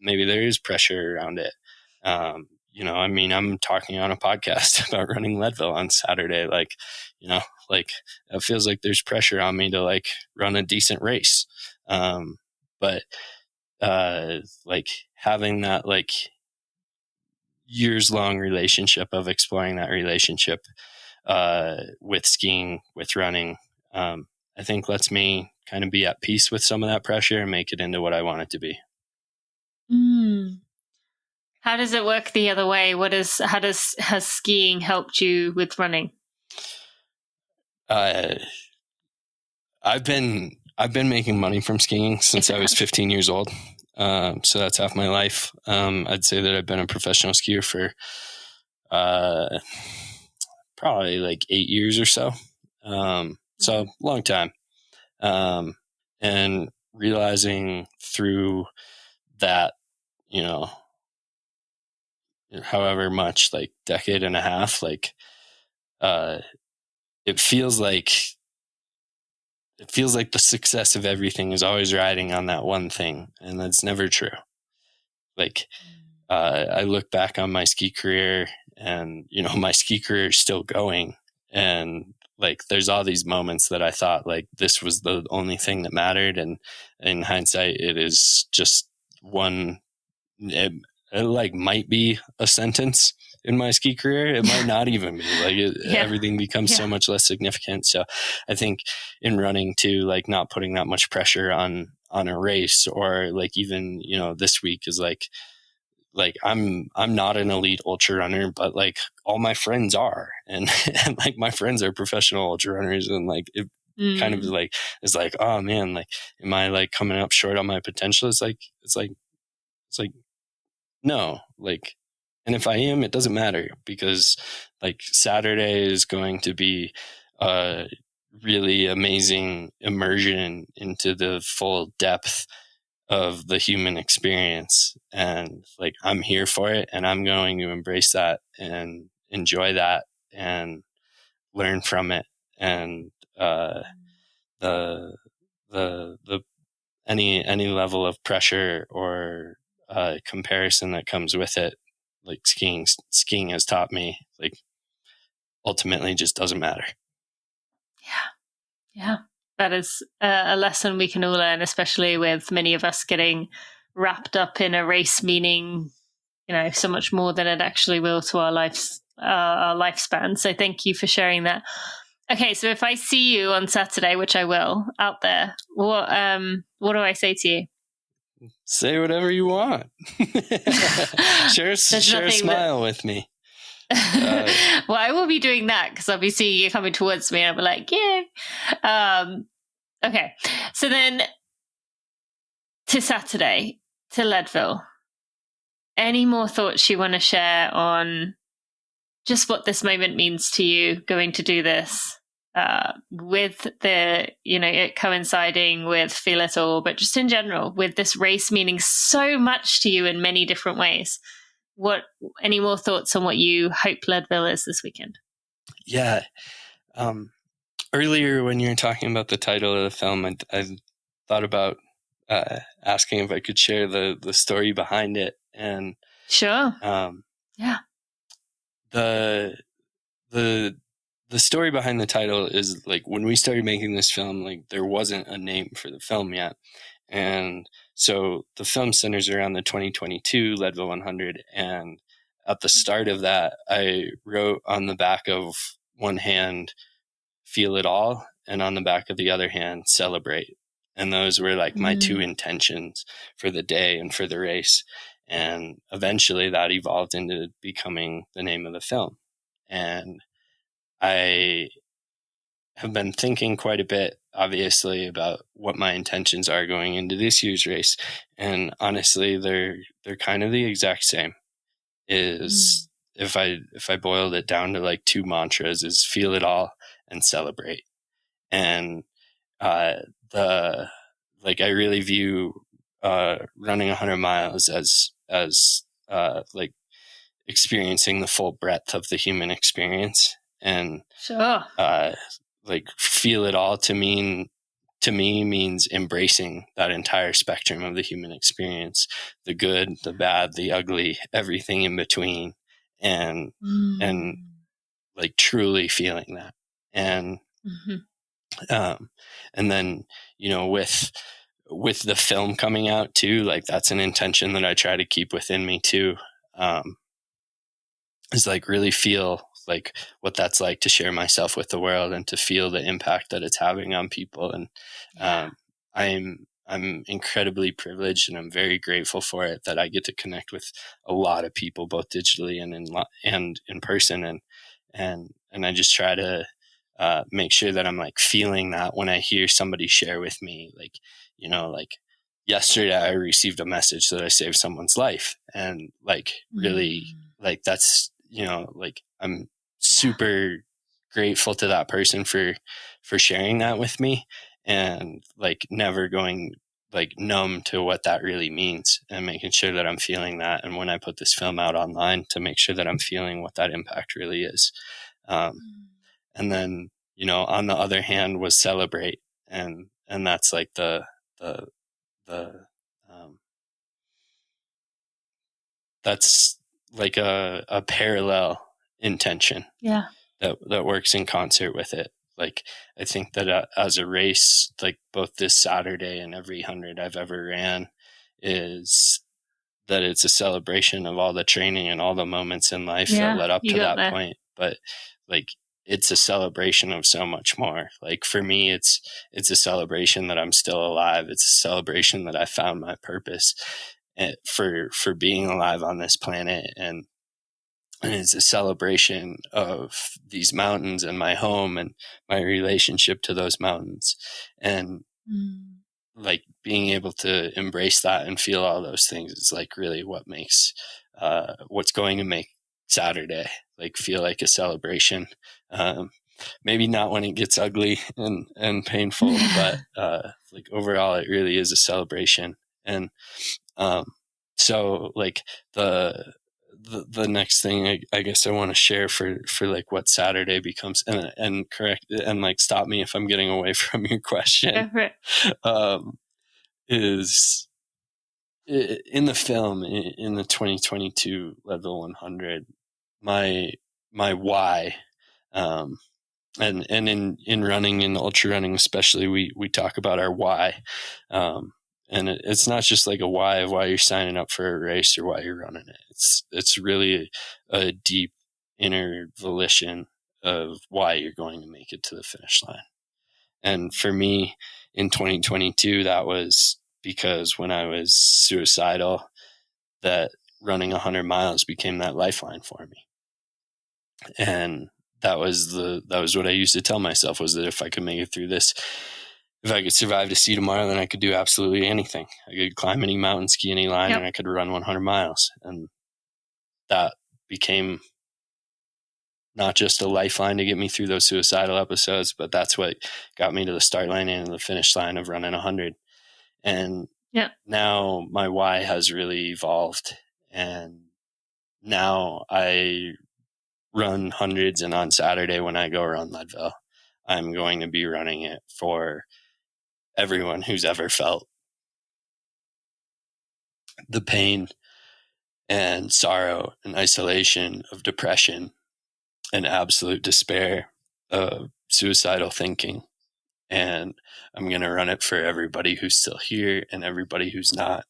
maybe there is pressure around it. I mean, I'm talking on a podcast about running Leadville on Saturday. Like, like it feels like there's pressure on me to like run a decent race. But like having that like years long relationship of exploring that relationship with skiing, with running, I think lets me kind of be at peace with some of that pressure and make it into what I want it to be. How does it work the other way? Has skiing helped you with running? I've been making money from skiing since I was 15 years old. So that's half my life. I'd say that I've been a professional skier for probably like 8 years or so. So long time. And realizing through that, however much, like decade and a half, like it feels like the success of everything is always riding on that one thing, and that's never true. Like I look back on my ski career, and my ski career is still going, and like there's all these moments that I thought like this was the only thing that mattered, and in hindsight it is just one. It like might be a sentence in my ski career. It might not even be. Like everything becomes so much less significant. So I think in running too, like not putting that much pressure on a race, or like even this week is like I'm not an elite ultra runner, but like all my friends are, and like my friends are professional ultra runners, and like it kind of like is like, oh man, like am I like coming up short on my potential? It's like No, like, and if I am, it doesn't matter, because like Saturday is going to be a really amazing immersion into the full depth of the human experience. And like, I'm here for it, and I'm going to embrace that and enjoy that and learn from it. And the the any level of pressure or comparison that comes with it, like skiing has taught me, like, ultimately just doesn't matter. Yeah. That is a lesson we can all learn, especially with many of us getting wrapped up in a race meaning, so much more than it actually will to our lifespan. So thank you for sharing that. Okay, so if I see you on Saturday, which I will, out there, what do I say to you? Say whatever you want. share a smile with me. Well, I will be doing that, because obviously you're coming towards me and I'll be like, yeah. Okay, so then to Saturday, to Leadville. Any more thoughts you want to share on just what this moment means to you, going to do this, with the, it coinciding with Feel It All, but just in general, with this race meaning so much to you in many different ways? Any more thoughts on what you hope Leadville is this weekend? Yeah. Earlier when you were talking about the title of the film, I thought about asking if I could share the story behind it. And sure. Yeah. The story behind the title is, like, when we started making this film, like, there wasn't a name for the film yet. And so the film centers around the 2022 Leadville 100. And at the start of that, I wrote on the back of one hand, Feel It All, and on the back of the other hand, Celebrate. And those were like my two intentions for the day and for the race. And eventually that evolved into becoming the name of the film. And I have been thinking quite a bit, obviously, about what my intentions are going into this year's race. And honestly, they're kind of the exact same. Is if I boiled it down to like two mantras, is Feel It All and Celebrate. And I really view running 100 miles as like experiencing the full breadth of the human experience. And sure. Like, Feel It All to me means embracing that entire spectrum of the human experience, the good, the bad, the ugly, everything in between, and like truly feeling that. And and then, with the film coming out too, like, that's an intention that I try to keep within me too, is like really feel like what that's like to share myself with the world and to feel the impact that it's having on people. And I'm incredibly privileged, and I'm very grateful for it, that I get to connect with a lot of people, both digitally and in person. And I just try to make sure that I'm like feeling that when I hear somebody share with me, like, like yesterday I received a message that I saved someone's life, and like really, like, that's, like, I'm super grateful to that person for sharing that with me, and like never going like numb to what that really means, and making sure that I'm feeling that. And when I put this film out online, to make sure that I'm feeling what that impact really is. And then, on the other hand was Celebrate. And that's like that's like a parallel intention. Yeah. That works in concert with it. Like, I think that as a race, like both this Saturday and every 100 I've ever ran, is that it's a celebration of all the training and all the moments in life that led up to that point. But like, it's a celebration of so much more. Like, for me, it's a celebration that I'm still alive. It's a celebration that I found my purpose for being alive on this planet. And it's a celebration of these mountains and my home and my relationship to those mountains. And like being able to embrace that and feel all those things is like really what makes what's going to make Saturday like feel like a celebration. Maybe not when it gets ugly and painful, but like overall it really is a celebration. And so like the next thing I guess I want to share for like what Saturday becomes, and correct, and like stop me if I'm getting away from your question, is in the film, in the 2022 Leadville 100, my why, and in running, in ultra running especially, we talk about our why, and it's not just like a why of why you're signing up for a race or why you're running it. It's really a deep inner volition of why you're going to make it to the finish line. And for me in 2022, that was because when I was suicidal, that running 100 miles became that lifeline for me. And that was what I used to tell myself, was that if I could make it through this, if I could survive to see tomorrow, then I could do absolutely anything. I could climb any mountain, ski any line, and I could run 100 miles. And that became not just a lifeline to get me through those suicidal episodes, but that's what got me to the start line and the finish line of running 100. And now my why has really evolved. And now I run hundreds, and on Saturday when I go around Leadville, I'm going to be running it for everyone who's ever felt the pain and sorrow and isolation of depression and absolute despair of suicidal thinking. And I'm going to run it for everybody who's still here and everybody who's not,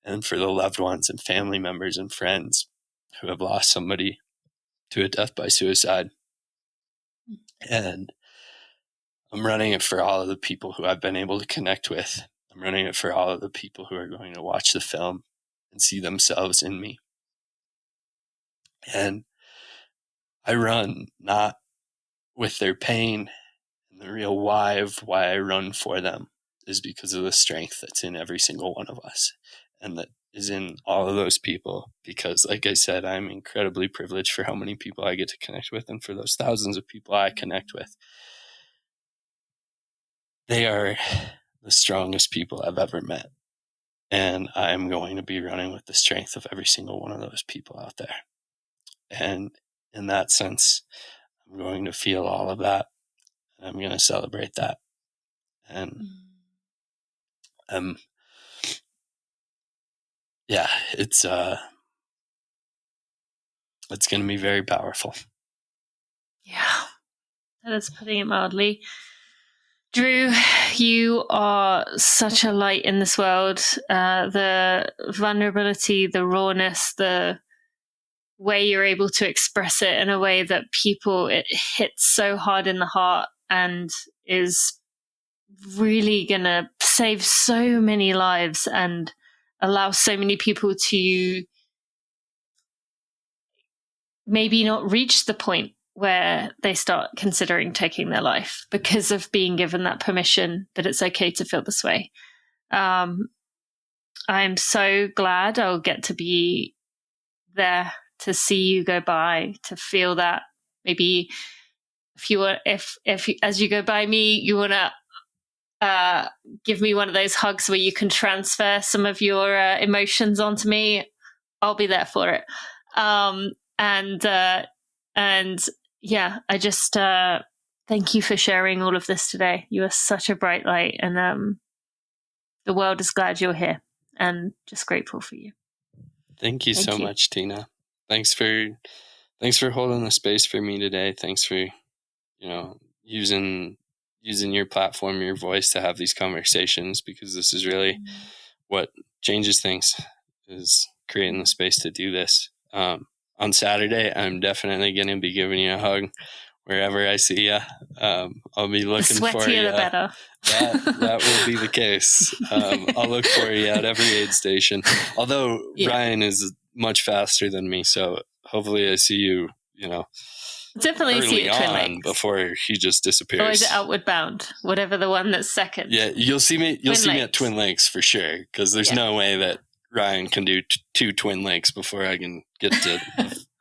and for the loved ones and family members and friends who have lost somebody to a death by suicide. And I'm running it for all of the people who I've been able to connect with. I'm running it for all of the people who are going to watch the film and see themselves in me. And I run not with their pain, and the real why of why I run for them is because of the strength that's in every single one of us, and that is in all of those people. Because like I said, I'm incredibly privileged for how many people I get to connect with, and for those thousands of people I connect with, they are the strongest people I've ever met. And I'm going to be running with the strength of every single one of those people out there. And in that sense, I'm going to feel all of that. And I'm going to celebrate that. And it's going to be very powerful. Yeah, that is putting it mildly. Drew, you are such a light in this world. The vulnerability, the rawness, the way you're able to express it in a way that it hits so hard in the heart and is really going to save so many lives and allow so many people to maybe not reach the point where they start considering taking their life because of being given that permission that it's okay to feel this way. I'm so glad I'll get to be there to see you go by, to feel that. Maybe if as you go by me, you want to give me one of those hugs where you can transfer some of your emotions onto me, I'll be there for it. And yeah, I just thank you for sharing all of this today. You are such a bright light, and the world is glad you're here, and just grateful for you. Thank you so much, Tina. Thanks for holding the space for me today. Thanks for using your platform, your voice to have these conversations, because this is really what changes things, is creating the space to do this. On Saturday, I'm definitely going to be giving you a hug wherever I see you. I'll be looking for you. The better. That will be the case. I'll look for you at every aid station. Although Ryan is much faster than me, so hopefully I see you, Definitely see early it Twin on Lakes. before he just disappears. Or is it Outward Bound? Whatever the one that's second. Yeah, you'll see me at Twin Lakes for sure, because there's no way that Ryan can do 2 Twin Lakes before I can get to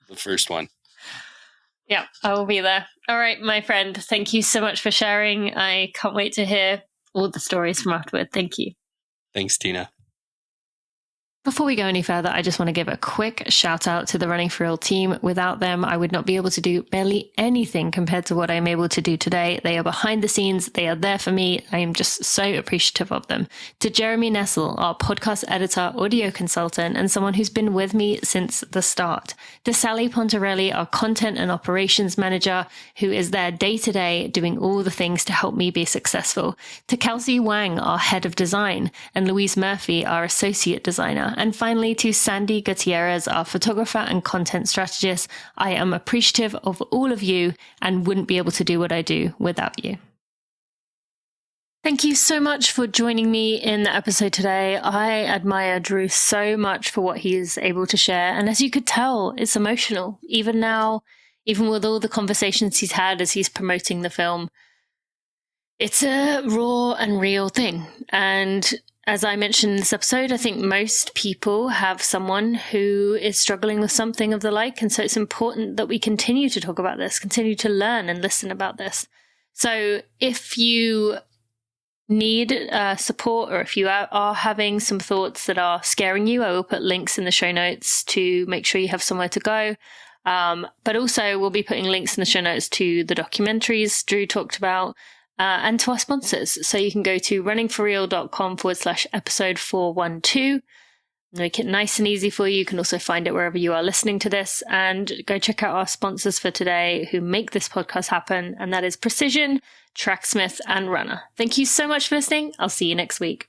the first one. Yeah, I will be there. All right, my friend. Thank you so much for sharing. I can't wait to hear all the stories from afterward. Thank you. Thanks, Tina. Before we go any further, I just want to give a quick shout out to the Running for Real team. Without them, I would not be able to do barely anything compared to what I'm able to do today. They are behind the scenes. They are there for me. I am just so appreciative of them. To Jeremy Nessel, our podcast editor, audio consultant, and someone who's been with me since the start. To Sally Pontarelli, our content and operations manager, who is there day to day doing all the things to help me be successful. To Kelsey Wang, our head of design, and Louise Murphy, our associate designer. And finally, to Sandy Gutierrez, our photographer and content strategist. I am appreciative of all of you and wouldn't be able to do what I do without you. Thank you so much for joining me in the episode today. I admire Drew so much for what he is able to share. And as you could tell, it's emotional. Even now, even with all the conversations he's had as he's promoting the film, it's a raw and real thing. And as I mentioned in this episode, I think most people have someone who is struggling with something of the like. And so it's important that we continue to talk about this, continue to learn and listen about this. So if you need support, or if you are having some thoughts that are scaring you, I will put links in the show notes to make sure you have somewhere to go. But also we'll be putting links in the show notes to the documentaries Drew talked about, and to our sponsors. So you can go to runningforreal.com/episode 412. Make it nice and easy for you. You can also find it wherever you are listening to this, and go check out our sponsors for today who make this podcast happen. And that is Precision, Tracksmith, and Runner. Thank you so much for listening. I'll see you next week.